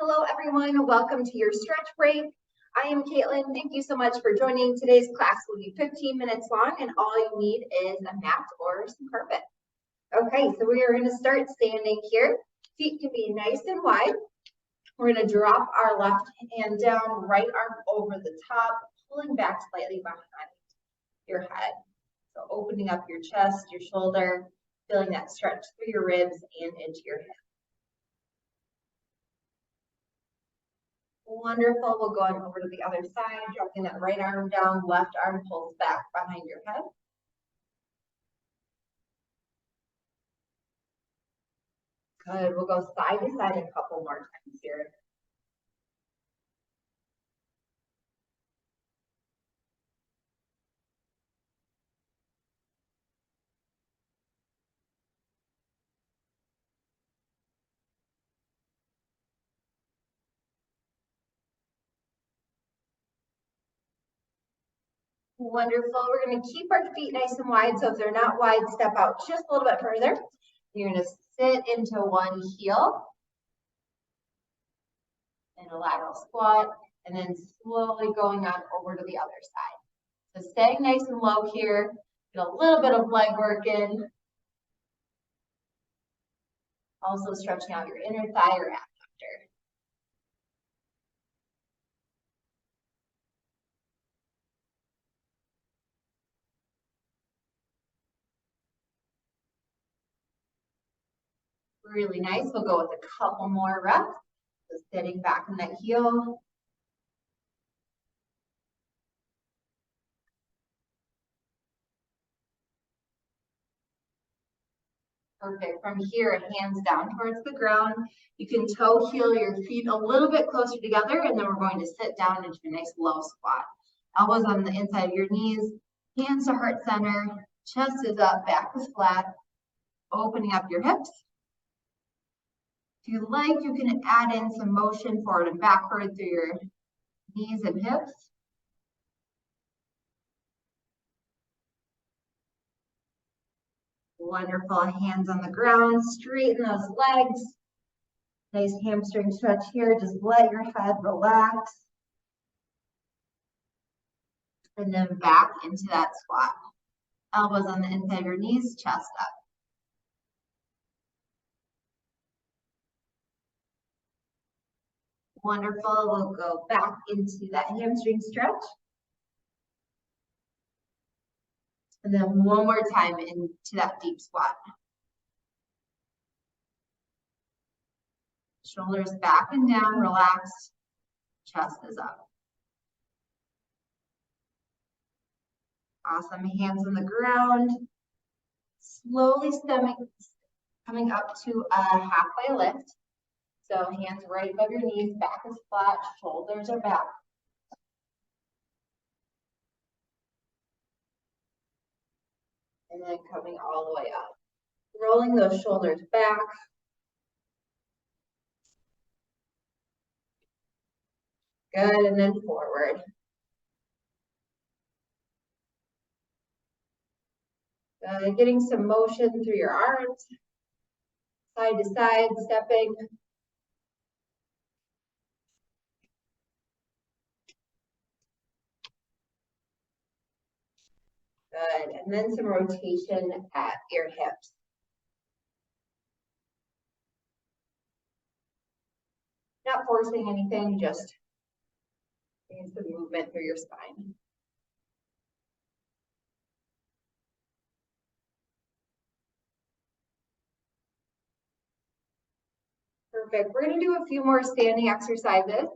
Hello, everyone. Welcome to your stretch break. I am Katelyn. Thank you so much for joining. Today's class will be 15 minutes long, and all you need is a mat or some carpet. Okay, so we are going to start standing here. Feet can be nice and wide. We're going to drop our left hand down, right arm over the top, pulling back slightly behind your head. So opening up your chest, your shoulder, feeling that stretch through your ribs and into your hips. Wonderful. We'll go on over to the other side, dropping that right arm down, left arm pulls back behind your head. Good. We'll go side to side a couple more times here. Wonderful. We're going to keep our feet nice and wide. So if they're not wide, step out just a little bit further. You're going to sit into one heel in a lateral squat, and then slowly going on over to the other side. So staying nice and low here. Get a little bit of leg work in. Also stretching out your inner thigh or abductor. Really nice. We'll go with a couple more reps. So sitting back in that heel. Perfect. From here, hands down towards the ground. You can toe heel your feet a little bit closer together, and then we're going to sit down into a nice low squat. Elbows on the inside of your knees, hands to heart center, chest is up, back is flat, opening up your hips. If you like, you can add in some motion forward and backward through your knees and hips. Wonderful. Hands on the ground, straighten those legs. Nice hamstring stretch here. Just let your head relax. And then back into that squat. Elbows on the inside of your knees, chest up. Wonderful. We'll go back into that hamstring stretch. And then one more time into that deep squat. Shoulders back and down, relaxed. Chest is up. Awesome. Hands on the ground. Slowly coming up to a halfway lift. So hands right above your knees, back is flat, shoulders are back. And then coming all the way up. Rolling those shoulders back. Good, and then forward. Getting some motion through your arms. Side to side, stepping. Good, and then some rotation at your hips. Not forcing anything, just getting some movement through your spine. Perfect. We're going to do a few more standing exercises.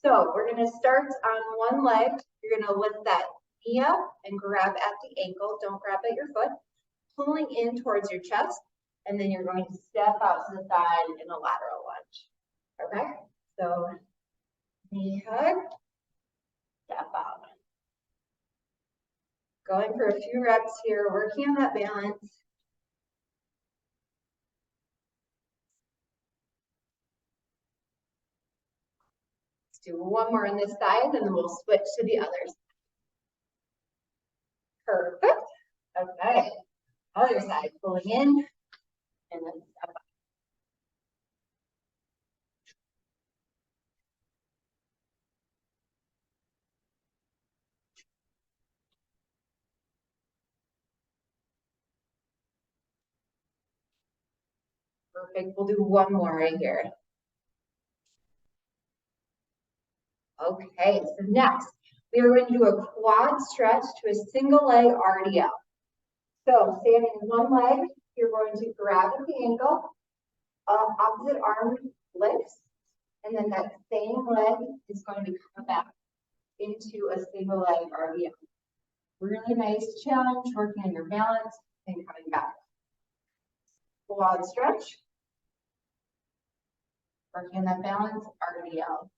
So we're going to start on one leg. You're going to lift that knee up and grab at the ankle. Don't grab at your foot. Pulling in towards your chest. And then you're going to step out to the side in a lateral lunge. Okay? So knee hug. Step out. Going for a few reps here. Working on that balance. Do one more on this side, and then we'll switch to the other side. Perfect. Okay. Other side, pulling in, and then step up. Perfect. We'll do one more right here. Okay, so next we are going to do a quad stretch to a single leg RDL. So standing in one leg, you're going to grab at the ankle, opposite arm lifts, and then that same leg is going to come back into a single leg RDL. Really nice challenge, working on your balance and coming back. Quad stretch, working on that balance, RDL.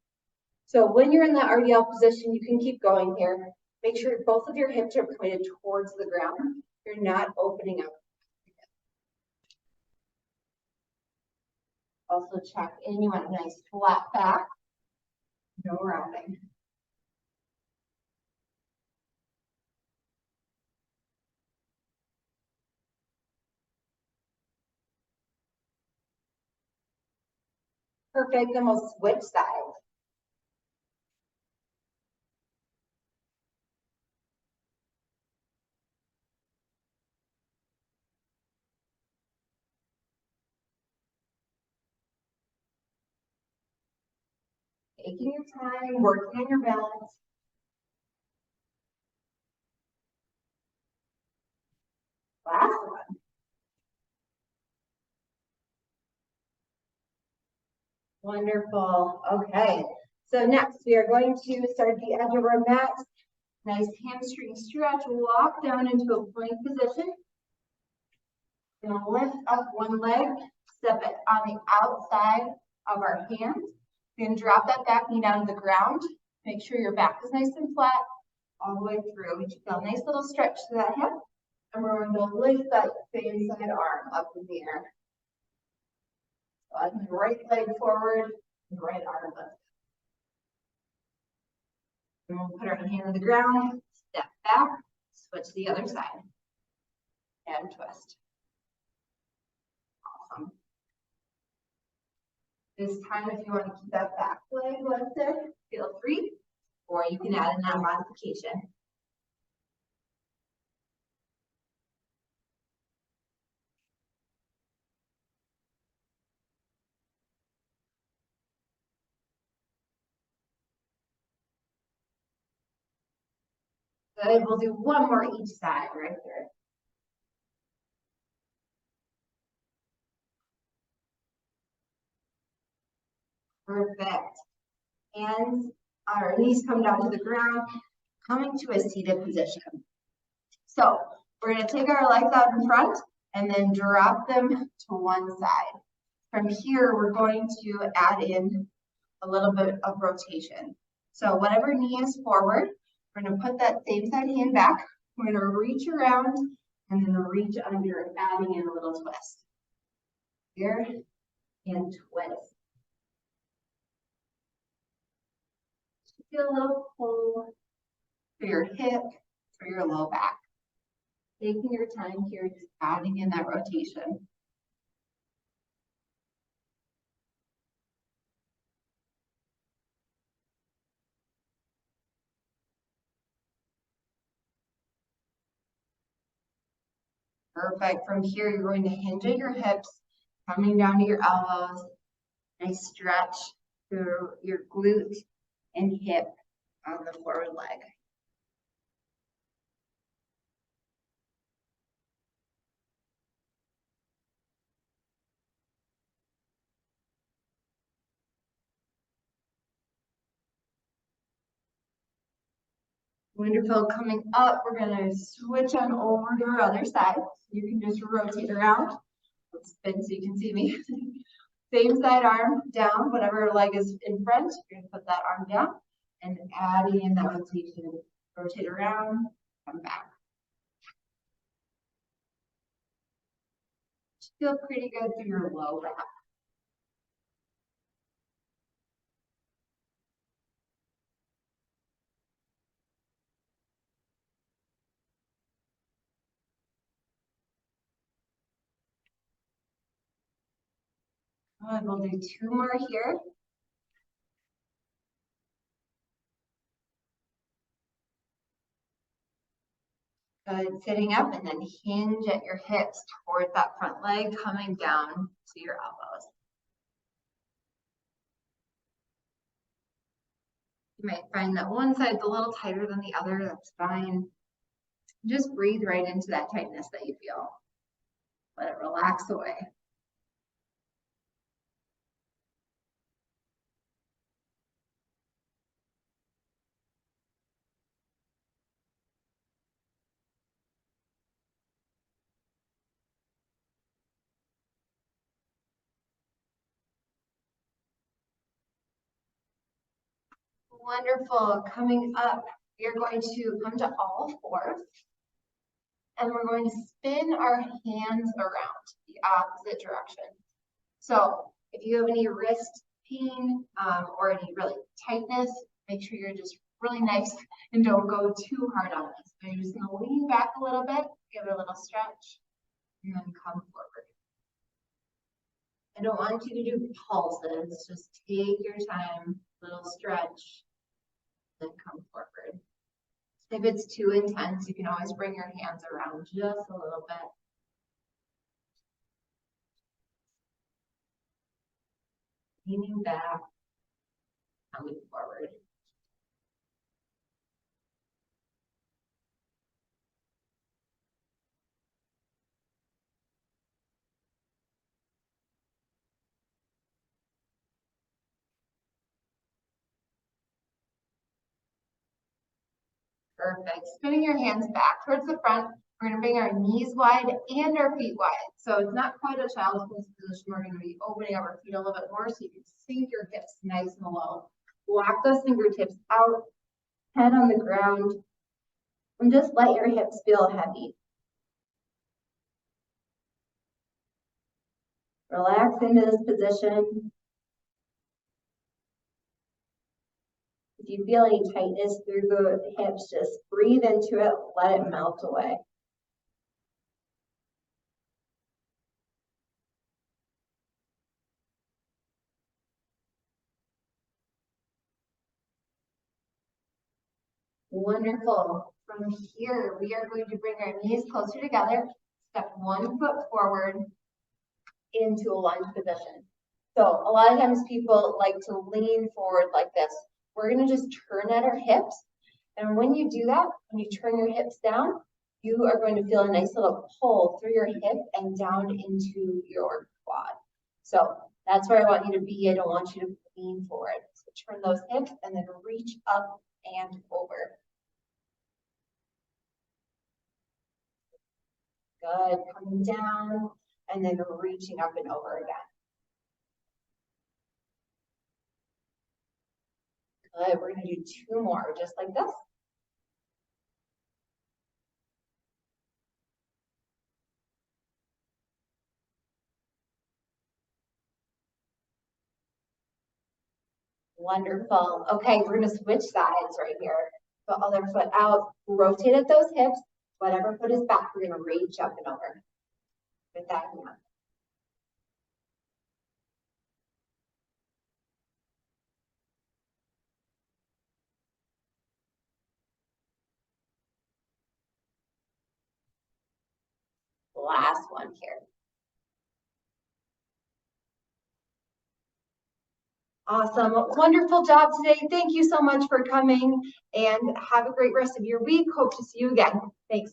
So when you're in that RDL position, you can keep going here. Make sure both of your hips are pointed towards the ground. You're not opening up. Also check in, you want a nice flat back, no rounding. Perfect, then we'll switch sides. Taking your time, working on your balance. Last one. Wonderful. Okay. So next we are going to start at the edge of our mat. Nice hamstring stretch. Walk down into a plank position. Gonna lift up one leg, step it on the outside of our hands. Then drop that back knee down to the ground. Make sure your back is nice and flat all the way through. You feel a nice little stretch to that hip. And we're going to lift that same side arm up in the air. So the right leg forward, the right arm lift. And we'll put our hand on the ground, step back, switch to the other side, and twist. Awesome. This time, if you want to keep that back leg lifted, feel free, or you can add in that modification. Good, we'll do one more each side right here. Perfect. Hands, our knees come down to the ground, coming to a seated position. So we're going to take our legs out in front and then drop them to one side. From here, we're going to add in a little bit of rotation. So whatever knee is forward, we're going to put that same side hand back. We're going to reach around and then reach under, adding in a little twist. Here and twist. Feel a little pull for your hip, for your low back. Taking your time here, just adding in that rotation. Perfect. From here, you're going to hinge at your hips, coming down to your elbows. Nice stretch through your glute and hip on the forward leg. Wonderful. Coming up, we're going to switch on over to our other side. You can just rotate around. Let's spin so you can see me. Same side arm down, whatever leg is in front, you're going to put that arm down and adding in that rotation. Rotate around, come back. Feel pretty good through your low back. We'll do two more here. Good, sitting up and then hinge at your hips towards that front leg, coming down to your elbows. You might find that one side's a little tighter than the other, that's fine. Just breathe right into that tightness that you feel. Let it relax away. Wonderful. Coming up, we are going to come to all fours. And we're going to spin our hands around the opposite direction. So if you have any wrist pain or any really tightness, make sure you're just really nice and don't go too hard on this. So you're just going to lean back a little bit, give it a little stretch, and then come forward. I don't want you to do pulses. Just take your time, little stretch, then come forward. If it's too intense, you can always bring your hands around just a little bit. Leaning back, coming forward. Perfect. Spinning your hands back towards the front. We're going to bring our knees wide and our feet wide. So it's not quite a child's pose position. We're going to be opening up our feet a little bit more so you can sink your hips nice and low. Walk those fingertips out, head on the ground, and just let your hips feel heavy. Relax into this position. If you feel any tightness through the hips, just breathe into it, let it melt away. Wonderful. From here, we are going to bring our knees closer together, step 1 foot forward into a lunge position. So a lot of times people like to lean forward like this. We're going to just turn at our hips. And when you do that, when you turn your hips down, you are going to feel a nice little pull through your hip and down into your quad. So that's where I want you to be. I don't want you to lean forward. So turn those hips and then reach up and over. Good, coming down and then reaching up and over again. Good, we're gonna do 2 more, just like this. Wonderful. Okay, we're gonna switch sides right here. The other foot out, rotate at those hips. Whatever foot is back, we're gonna reach up and over with that hand. Last one here. Awesome. Wonderful job today. Thank you so much for coming and have a great rest of your week. Hope to see you again. Thanks.